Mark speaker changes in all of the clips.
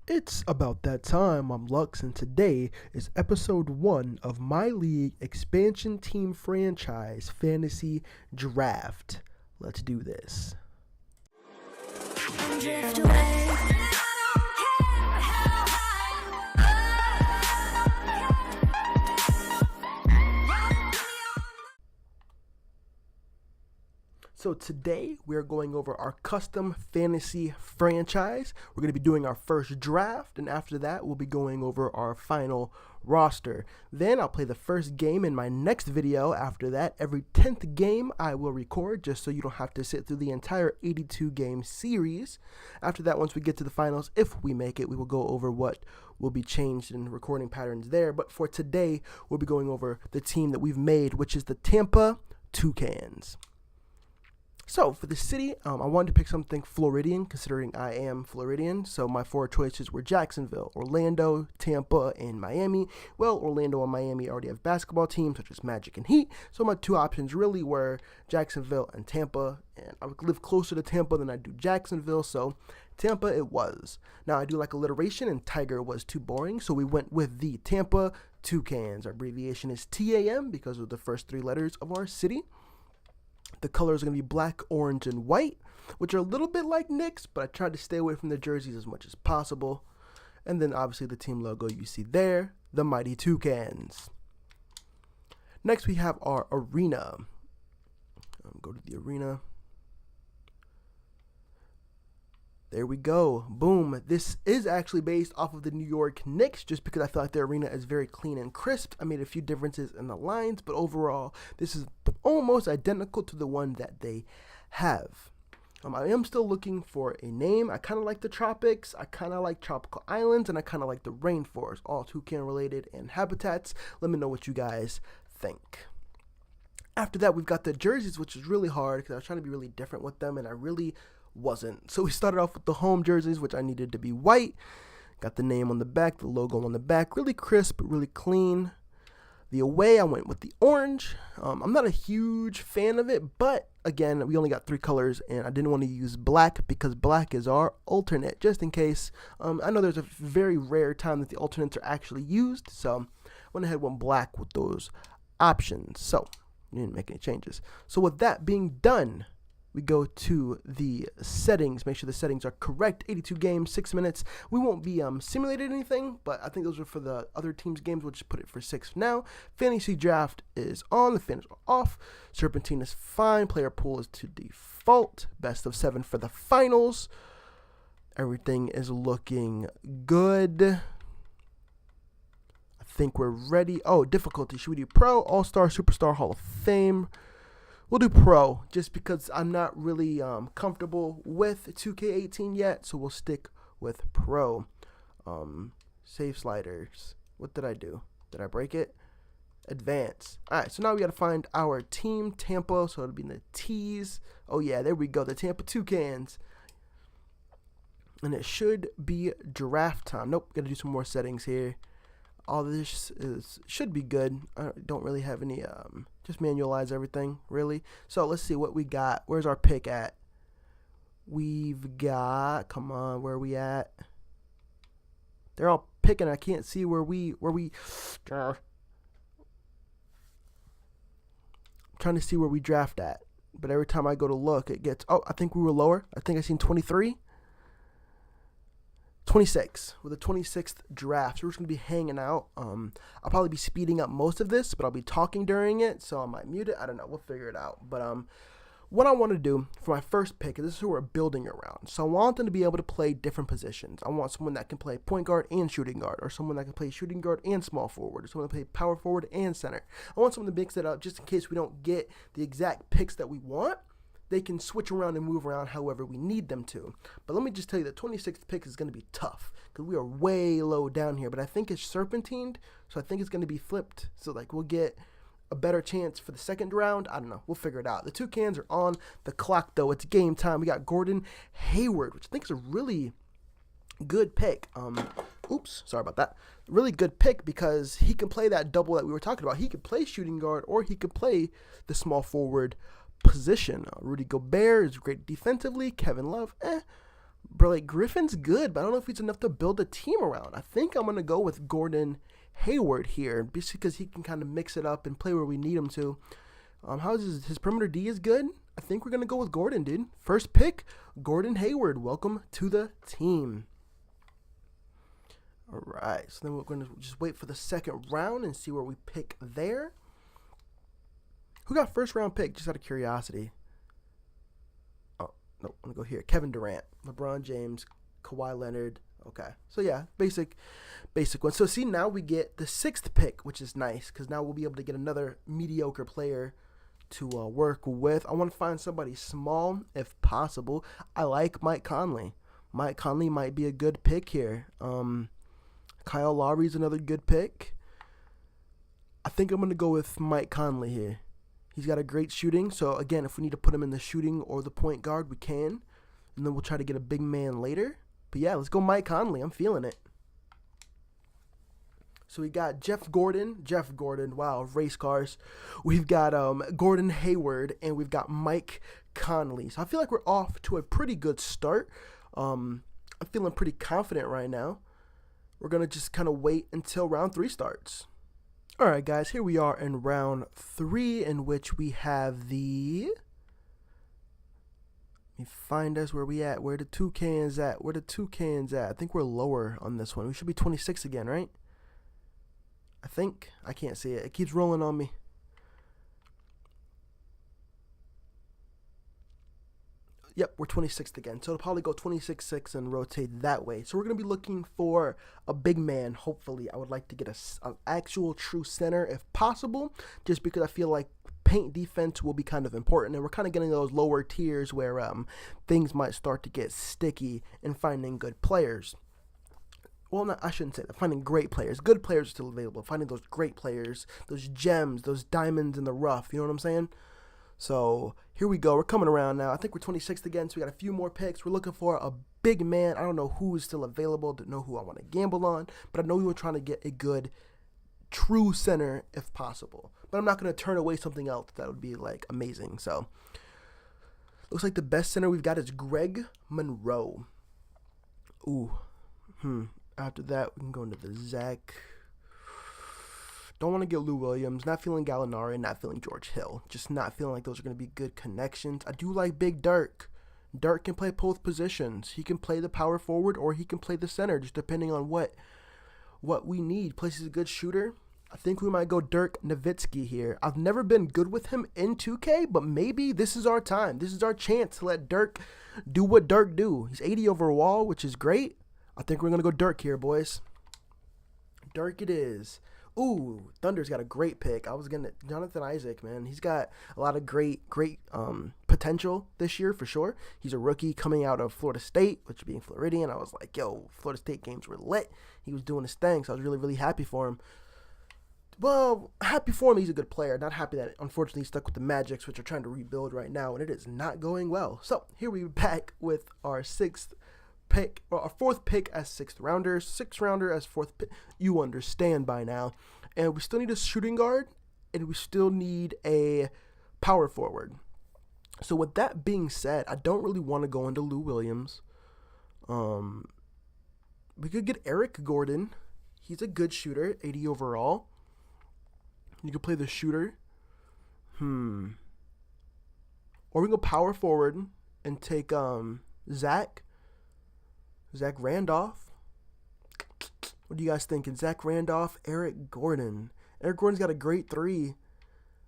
Speaker 1: It's about that time. I'm Lux, and today is episode 1 of my league expansion team franchise fantasy draft. Let's do this. Drift away. So today we are going over our custom fantasy franchise. We're going to be doing our first draft, and after that we'll be going over our final roster. Then I'll play the first game in my next video. After that, every 10th game I will record, just so you don't have to sit through the entire 82 game series. After that, once we get to the finals, if we make it, we will go over what will be changed in recording patterns there. But for today, we'll be going over the team that we've made, which is the Tampa Toucans. So for the city, I wanted to pick something Floridian, considering I am Floridian. So my 4 choices were Jacksonville, Orlando, Tampa, and Miami. Well, Orlando and Miami already have basketball teams such as Magic and Heat. So my 2 options really were Jacksonville and Tampa. And I would live closer to Tampa than I do Jacksonville, so Tampa it was. Now I do like alliteration, and Tiger was too boring, so we went with the Tampa Toucans. Our abbreviation is TAM because of the first 3 letters of our city. The colors are going to be black, orange, and white, which are a little bit like Knicks, but I tried to stay away from the jerseys as much as possible. And then obviously the team logo you see there, the Mighty Toucans. Next we have our arena. Go to the arena. There we go. Boom. This is actually based off of the New York Knicks, just because I feel like their arena is very clean and crisp. I made a few differences in the lines, but overall, this is almost identical to the one that they have. I am still looking for a name. I kind of like the tropics. I kind of like tropical islands, and I kind of like the rainforest, all toucan related and habitats. Let me know what you guys think. After that, we've got the jerseys, which is really hard because I was trying to be really different with them, and I really wasn't. So we started off with the home jerseys, which I needed to be white. Got the name on the back, the logo on the back, really crisp, really clean. The away, I went with the orange. I'm not a huge fan of it, but again, we only got 3 colors, and I didn't want to use black because black is our alternate, just in case. I know there's a very rare time that the alternates are actually used, so I went ahead and went black with those options. So we didn't make any changes. So with that being done, we go to the settings, make sure the settings are correct. 82 games, 6 minutes. We won't be simulating anything, but I think those are for the other teams' games. We'll just put it for 6 for now. Fantasy draft is on, the fans are off. Serpentine is fine. Player pool is to default. Best of 7 for the finals. Everything is looking good. I think we're ready. Oh, difficulty. Should we do Pro, All-Star, Superstar, Hall of Fame? We'll do Pro, just because I'm not really comfortable with 2K18 yet, so we'll stick with Pro. Save sliders. What did I do? Did I break it? Advance. Alright, so now we got to find our team, Tampa, so it'll be in the T's. Oh yeah, there we go, the Tampa Toucans. And it should be draft time. Nope, got to do some more settings here. All this should be good. I don't really have any, just manualize everything, really. So let's see what we got. Where's our pick at? We've got, come on, where are we at? They're all picking. I can't see where we, I'm trying to see where we draft at. But every time I go to look, it gets, oh, I think we were lower. I think I seen 23. 26 with the 26th draft. So we're just going to be hanging out. I'll probably be speeding up most of this, but I'll be talking during it, so I might mute it. I don't know. We'll figure it out. But what I want to do for my first pick is this is who we're building around. So I want them to be able to play different positions. I want someone that can play point guard and shooting guard, or someone that can play shooting guard and small forward, or someone that can play power forward and center. I want someone to mix it up just in case we don't get the exact picks that we want. They can switch around and move around however we need them to. But let me just tell you, the 26th pick is going to be tough because we are way low down here. But I think it's serpentined, so I think it's going to be flipped. So, like, we'll get a better chance for the second round. I don't know. We'll figure it out. The Toucans are on the clock, though. It's game time. We got Gordon Hayward, which I think is a really good pick. Oops, sorry about that. Really good pick because he can play that double that we were talking about. He could play shooting guard or he could play the small forward position. Rudy Gobert is great defensively. Kevin Love, Bro, like Griffin's good, but I don't know if he's enough to build a team around. I think I'm gonna go with Gordon Hayward here, just because he can kind of mix it up and play where we need him to. How's his perimeter D is good? I think we're gonna go with Gordon, dude. First pick, Gordon Hayward. Welcome to the team. All right, so then we're gonna just wait for the second round and see where we pick there. Who got first round pick? Just out of curiosity. Oh no, I'm gonna go here. Kevin Durant, LeBron James, Kawhi Leonard. Okay, so yeah, basic one. So see, now we get the sixth pick, which is nice because now we'll be able to get another mediocre player to work with. I want to find somebody small if possible. I like Mike Conley. Mike Conley might be a good pick here. Kyle Lowry's another good pick. I think I'm going to go with Mike Conley here. He's got a great shooting. So, again, if we need to put him in the shooting or the point guard, we can. And then we'll try to get a big man later. But, yeah, let's go Mike Conley. I'm feeling it. So, we got Jeff Gordon. Wow, race cars. We've got Gordon Hayward. And we've got Mike Conley. So, I feel like we're off to a pretty good start. I'm feeling pretty confident right now. We're going to just kind of wait until round 3 starts. All right, guys, here we are in round 3, in which we have the... Let me find us where we at. Where the Toucans at? I think we're lower on this one. We should be 26 again, right? I think. I can't see it. It keeps rolling on me. Yep, we're 26th again. So it'll probably go 26-6 and rotate that way. So we're going to be looking for a big man, hopefully. I would like to get an actual true center if possible, just because I feel like paint defense will be kind of important. And we're kind of getting those lower tiers where things might start to get sticky in finding good players. Well, I shouldn't say that. Finding great players. Good players are still available. Finding those great players, those gems, those diamonds in the rough. You know what I'm saying? So here we go. We're coming around now. I think we're 26th again, so we got a few more picks. We're looking for a big man. I don't know who is still available. Don't know who I want to gamble on, but I know we were trying to get a good true center if possible. But I'm not going to turn away something else that would be like amazing. So looks like the best center we've got is Greg Monroe. Ooh. After that, we can go into the Zach. Don't want to get Lou Williams. Not feeling Gallinari. Not feeling George Hill. Just not feeling like those are going to be good connections. I do like Big Dirk. Dirk can play both positions. He can play the power forward or he can play the center, just depending on what we need. Plus, he's a good shooter. I think we might go Dirk Nowitzki here. I've never been good with him in 2K, but maybe this is our time. This is our chance to let Dirk do what Dirk do. He's 80 overall, which is great. I think we're going to go Dirk here, boys. Dirk it is. Ooh, Thunder's got a great pick. I was going to Jonathan Isaac, man. He's got a lot of great potential this year for sure. He's a rookie coming out of Florida State, which being Floridian. I was like, yo, Florida State games were lit. He was doing his thing, so I was really, really happy for him. Well, happy for him. He's a good player. Not happy that, unfortunately, he's stuck with the Magics, which are trying to rebuild right now, and it is not going well. So here we're back with our sixth pick, or our fourth pick as sixth rounder, sixth rounder as fourth pick. You understand by now. And we still need a shooting guard, and we still need a power forward. So with that being said, I don't really want to go into Lou Williams. We could get Eric Gordon. He's a good shooter, 80 overall. You could play the shooter. Or we can go power forward and take Zach Randolph. What do you guys thinking? Zach Randolph, Eric Gordon. Eric Gordon's got a great 3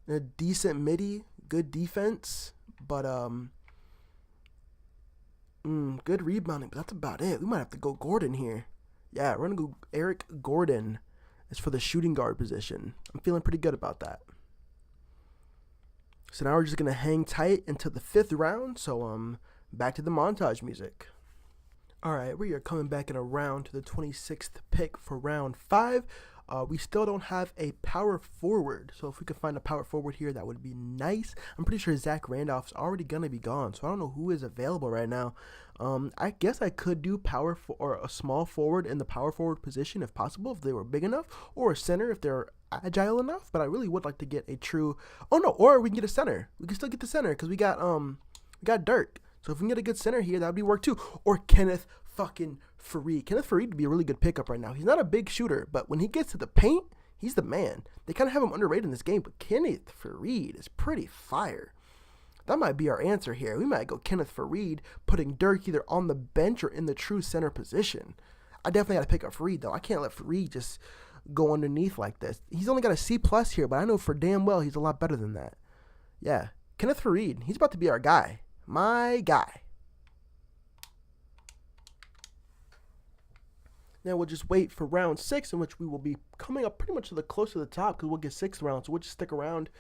Speaker 1: and a decent midi, good defense, but good rebounding. But that's about it. We might have to go Gordon here. Yeah, we're gonna go Eric Gordon. It's for the shooting guard position. I'm feeling pretty good about that. So now we're just gonna hang tight until the 5th round. So back to the montage music. All right, we are coming back in a round to the 26th pick for round 5. We still don't have a power forward, so if we could find a power forward here, that would be nice. I'm pretty sure Zach Randolph's already going to be gone, so I don't know who is available right now. I guess I could do or a small forward in the power forward position if possible, if they were big enough, or a center if they're agile enough, but I really would like to get a true... Oh, no, or we can get a center. We can still get the center because we got Dirk. So So if we can get a good center here, that would be work too. Or Kenneth fucking Faried. Kenneth Faried would be a really good pickup right now. He's not a big shooter, but when he gets to the paint, he's the man. They kind of have him underrated in this game, but Kenneth Faried is pretty fire. That might be our answer here. We might go Kenneth Faried, putting Dirk either on the bench or in the true center position. I definitely got to pick up Faried, though. I can't let Faried just go underneath like this. He's only got a C+ here, but I know for damn well he's a lot better than that. Yeah, Kenneth Faried, he's about to be our guy. My guy. Now we'll just wait for round 6, in which we will be coming up pretty much to the close to the top because we'll get 6th round, so we'll just stick around.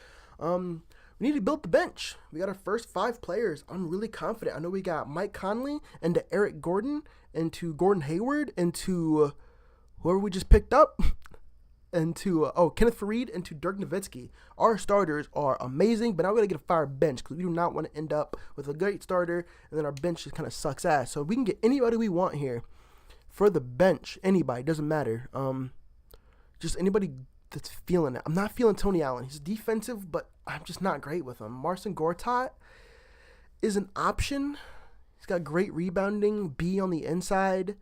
Speaker 1: We need to build the bench. We got our first 5 players. I'm really confident. I know we got Mike Conley into Eric Gordon into Gordon Hayward into whoever we just picked up into Kenneth Faried into Dirk Nowitzki. Our starters are amazing, but now we got to get a fire bench because we do not want to end up with a great starter and then our bench just kind of sucks ass. So if we can get anybody we want here for the bench, anybody, doesn't matter. Just anybody that's feeling it. I'm not feeling Tony Allen. He's defensive, but I'm just not great with him. Marcin Gortat is an option. He's got great rebounding. B on the inside.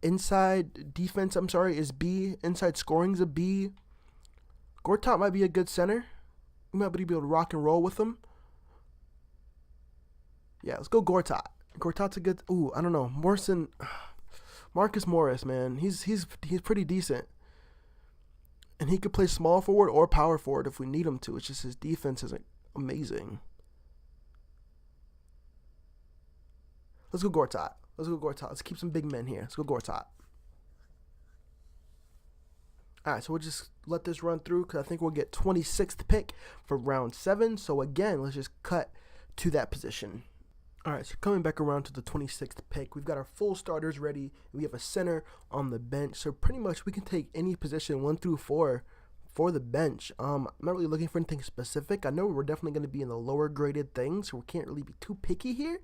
Speaker 1: Inside defense, is B. Inside scoring's a B. Gortat might be a good center. We might be able to rock and roll with him. Yeah, let's go Gortat. Gortat's a good. Ooh, I don't know. Marcus Morris, man. He's pretty decent. And he could play small forward or power forward if we need him to. It's just his defense isn't amazing. Let's go Gortat. Let's keep some big men here. Let's go Gortat. All right, so we'll just let this run through because I think we'll get 26th pick for round 7. So again, let's just cut to that position. All right, so coming back around to the 26th pick, we've got our full starters ready. We have a center on the bench. So pretty much we can take any position 1 through 4 for the bench. I'm not really looking for anything specific. I know we're definitely going to be in the lower graded things, so we can't really be too picky here.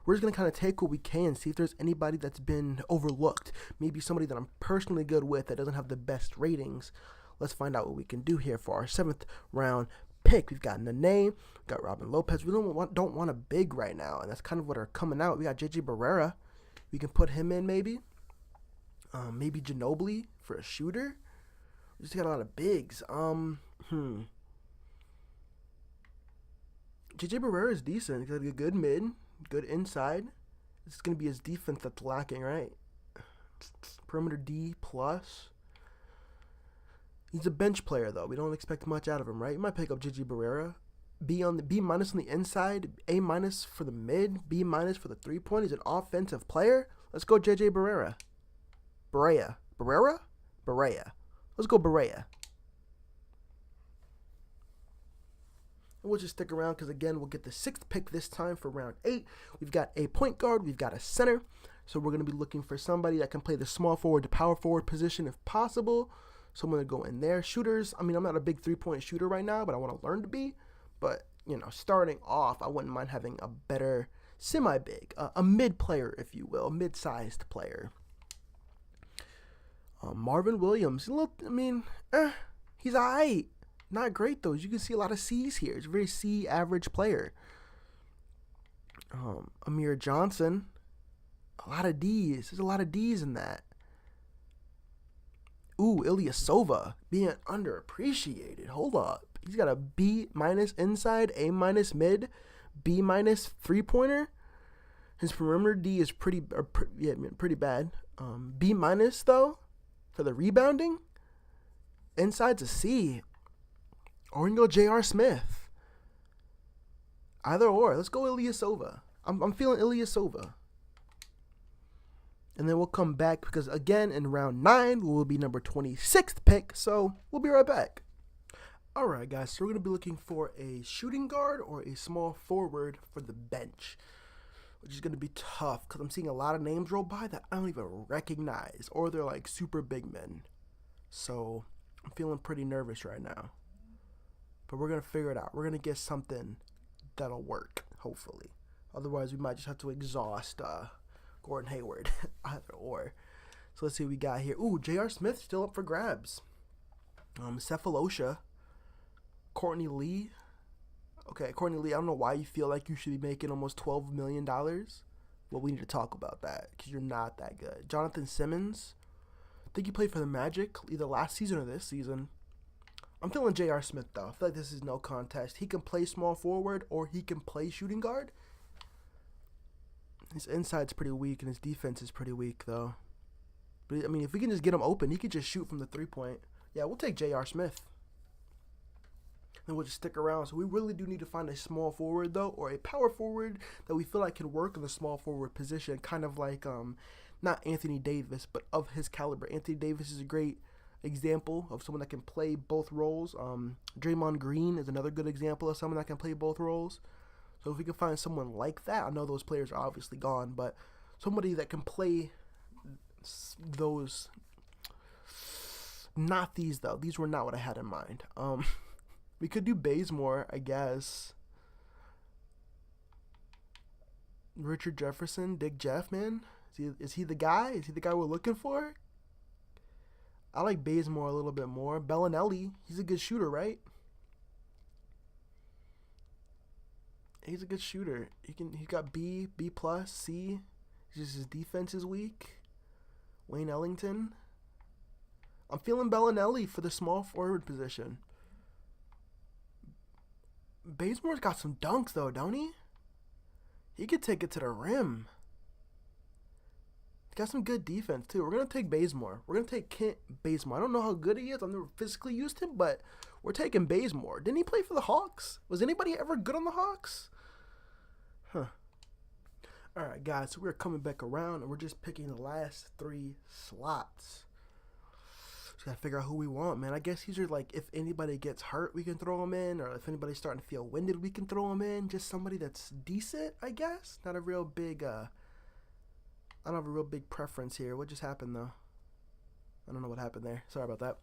Speaker 1: We're just going to kind of take what we can, see if there's anybody that's been overlooked. Maybe somebody that I'm personally good with that doesn't have the best ratings. Let's find out what we can do here for our 7th round pick. We've got Nene, we've got Robin Lopez. We don't want a big right now, and that's kind of what are coming out. We got JJ Barrera. We can put him in maybe. Maybe Ginobili for a shooter. We just got a lot of bigs. JJ Barrera is decent. He's got a good mid, good inside. This is going to be his defense that's lacking, right? Perimeter D+. He's a bench player, though. We don't expect much out of him, right? You might pick up JJ Barrera. B- on the inside, A- for the mid, B- for the 3-point. He's an offensive player. Let's go JJ Barrera. Barrera. Let's go Barrera. We'll just stick around because, again, we'll get the 6th pick this time for round 8. We've got a point guard. We've got a center. So we're going to be looking for somebody that can play the small forward to power forward position if possible. So I'm going to go in there. Shooters, I'm not a big 3-point shooter right now, but I want to learn to be. But, starting off, I wouldn't mind having a better semi-big, a mid player, if you will, a mid-sized player. Marvin Williams, he's all right. Not great, though. As you can see a lot of C's here. He's a very C average player. Amir Johnson, a lot of D's. There's a lot of D's in that. Ooh, Ilyasova being underappreciated. Hold up. He's got a B- inside, A- mid, B- 3-pointer. His perimeter D is pretty bad. B- though, for the rebounding. Inside's a C. Or we can go J.R. Smith. Either or. Let's go Ilyasova. I'm feeling Ilyasova. And then we'll come back because, again, in round 9, we'll be number 26th pick. So we'll be right back. All right, guys. So we're going to be looking for a shooting guard or a small forward for the bench, which is going to be tough because I'm seeing a lot of names roll by that I don't even recognize, or they're like super big men. So I'm feeling pretty nervous right now. But we're going to figure it out. We're going to get something that'll work, hopefully. Otherwise, we might just have to exhaust Gordon Hayward. Either or. So let's see what we got here. Ooh, J.R. Smith still up for grabs. Cephalosha. Courtney Lee. Okay, according to Lee, I don't know why you feel like you should be making almost $12 million. Well, we need to talk about that because you're not that good. Jonathan Simmons, I think he played for the Magic either last season or this season. I'm feeling J.R. Smith, though. I feel like this is no contest. He can play small forward or he can play shooting guard. His inside's pretty weak and his defense is pretty weak, though. But, I mean, if we can just get him open, he could just shoot from the three-point. Yeah, we'll take J.R. Smith. And we'll just stick around. So we really do need to find a small forward, though, or a power forward that we feel like can work in the small forward position. Kind of like, not Anthony Davis, but of his caliber. Anthony Davis is a great example of someone that can play both roles. Draymond Green is another good example of someone that can play both roles. So if we can find someone like that, I know those players are obviously gone, but somebody that can play those. Not these, though. These were not what I had in mind. We could do Bazemore, I guess. Richard Jefferson, Dick Jeff, man. Is he the guy? Is he the guy we're looking for? I like Bazemore a little bit more. Bellinelli, he's a good shooter, right? He's a good shooter. He's got B plus, C. Just his defense is weak. Wayne Ellington. I'm feeling Bellinelli for the small forward position. Bazemore's got some dunks, though, don't he? He could take it to the rim. He's got some good defense, too. We're going to take Bazemore. We're going to take Kent Bazemore. I don't know how good he is. I've never physically used him, but we're taking Bazemore. Didn't he play for the Hawks? Was anybody ever good on the Hawks? Huh. All right, guys. So we're coming back around, and we're just picking the last 3 slots. Just got to figure out who we want, man. I guess these are like if anybody gets hurt, we can throw them in. Or if anybody's starting to feel winded, we can throw them in. Just somebody that's decent, I guess. Not a real big, I don't have a real big preference here. What just happened, though? I don't know what happened there. Sorry about that.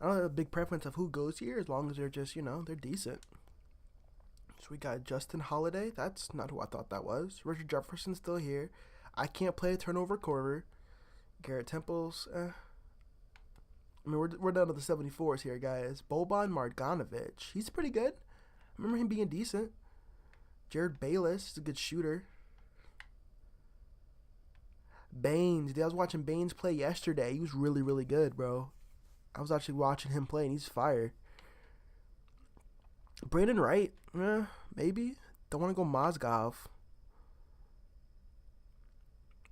Speaker 1: I don't have a big preference of who goes here as long as they're just, they're decent. So we got Justin Holiday. That's not who I thought that was. Richard Jefferson's still here. I can't play a turnover quarter. Garrett Temple's, I mean, we're down to the 74s here, guys. Boban Marjanovic. He's pretty good. I remember him being decent. Jared Bayless is a good shooter. Baines. Dude, I was watching Baines play yesterday. He was really, really good, bro. I was actually watching him play, and he's fire. Brandon Wright. Maybe. Don't want to go Mozgov.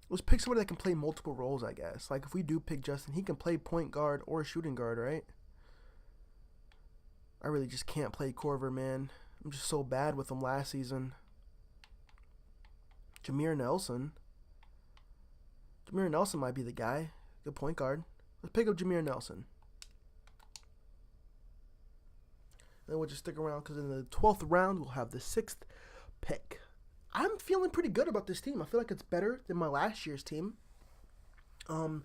Speaker 1: Let's pick somebody that can play multiple roles, I guess. Like, if we do pick Justin, he can play point guard or shooting guard, right? I really just can't play Corver, man. I'm just so bad with him last season. Jameer Nelson. Jameer Nelson might be the guy. Good point guard. Let's pick up Jameer Nelson. Then we'll just stick around because in the 12th round, we'll have the 6th pick. I'm feeling pretty good about this team. I feel like it's better than my last year's team. I'm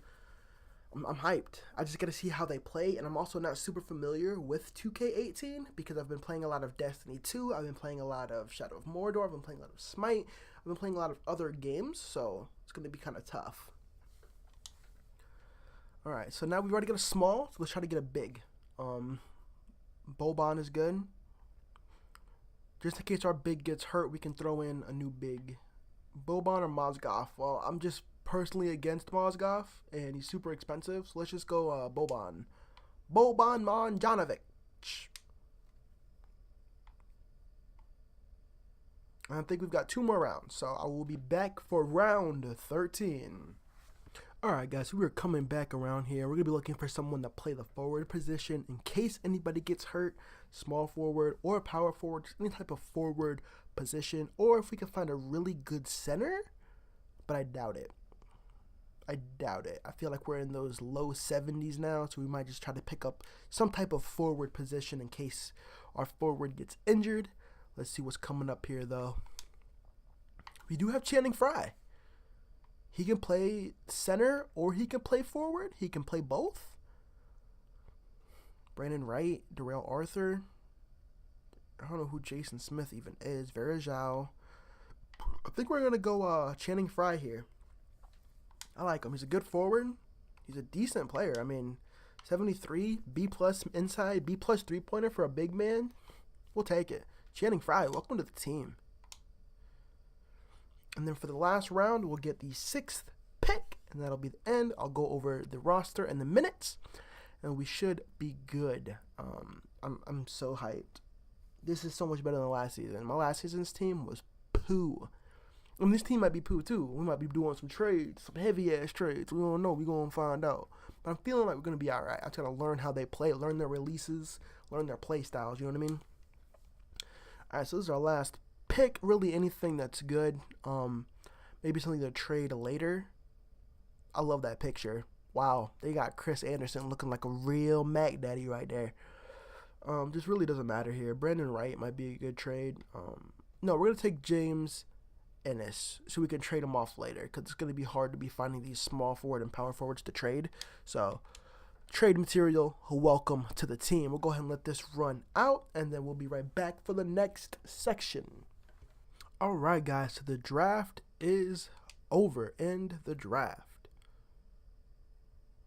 Speaker 1: hyped. I just got to see how they play, and I'm also not super familiar with 2K18 because I've been playing a lot of Destiny 2. I've been playing a lot of Shadow of Mordor. I've been playing a lot of Smite. I've been playing a lot of other games, so it's going to be kind of tough. All right, so now we've already got a small, so let's try to get a big. Boban is good. Just in case our big gets hurt, we can throw in a new big. Boban or Mozgov? Well, I'm just personally against Mozgov, and he's super expensive, so let's just go Boban. Boban Marjanovic. I think we've got 2 more rounds, so I will be back for round 13. Alright, guys, so we're coming back around here. We're going to be looking for someone to play the forward position in case anybody gets hurt. Small forward or power forward, just any type of forward position. Or if we can find a really good center, but I doubt it. I feel like we're in those low 70s now, so we might just try to pick up some type of forward position in case our forward gets injured. Let's see what's coming up here, though. We do have Channing Frye. He can play center or he can play forward. He can play both. Brandon Wright, Darrell Arthur. I don't know who Jason Smith even is. Verajao. I think we're going to go Channing Frye here. I like him. He's a good forward. He's a decent player. I mean, 73, B plus inside, B plus three-pointer for a big man. We'll take it. Channing Frye, welcome to the team. And then for the last round, we'll get the 6th pick, and that'll be the end. I'll go over the roster and the minutes, and we should be good. I'm so hyped. This is so much better than last season. My last season's team was poo. And this team might be poo too. We might be doing some trades, some heavy ass trades. We don't know. We're going to find out. But I'm feeling like we're going to be all right. I'm trying to learn how they play, learn their releases, learn their play styles. You know what I mean? All right, so this is our last pick. Really anything that's good. Maybe something to trade later. I love that picture. Wow, they got Chris Anderson looking like a real Mac Daddy right there. This really doesn't matter here. Brandon Wright might be a good trade. No, we're going to take James Ennis so we can trade him off later, because it's going to be hard to be finding these small forward and power forwards to trade. So trade material, welcome to the team. We'll go ahead and let this run out, and then we'll be right back for the next section. All right, guys, so the draft is over. End the draft.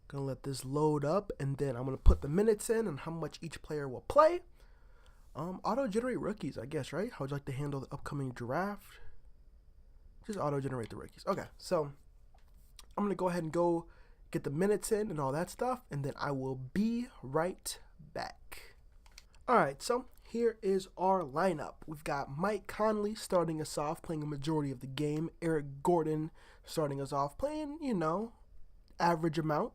Speaker 1: Gonna let this load up, and then I'm gonna put the minutes in and how much each player will play. Auto-generate rookies, I guess, right? How would you like to handle the upcoming draft? Just auto-generate the rookies. Okay, so I'm gonna go ahead and go get the minutes in and all that stuff, and then I will be right back. All right, so here is our lineup. We've got Mike Conley starting us off, playing a majority of the game. Eric Gordon starting us off, playing, average amount.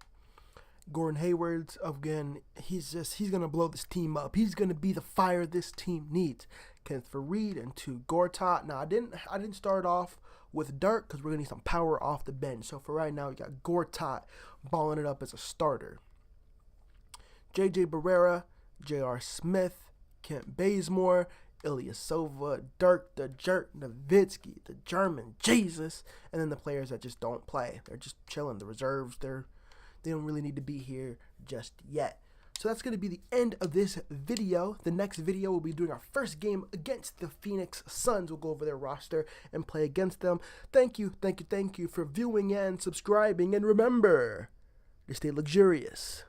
Speaker 1: Gordon Hayward's, again, he's going to blow this team up. He's going to be the fire this team needs. Kenneth Faried and to Gortat. Now, I didn't start off with Dirk because we're going to need some power off the bench. So, for right now, we got Gortat balling it up as a starter. J.J. Barrera, J.R. Smith, Kent Bazemore, Ilyasova, Dirk, the Jerk, Nowitzki, the German, Jesus, and then the players that just don't play. They're just chilling. The reserves, they don't really need to be here just yet. So that's going to be the end of this video. The next video we'll be doing our first game against the Phoenix Suns. We'll go over their roster and play against them. Thank you for viewing and subscribing. And remember to stay luxurious.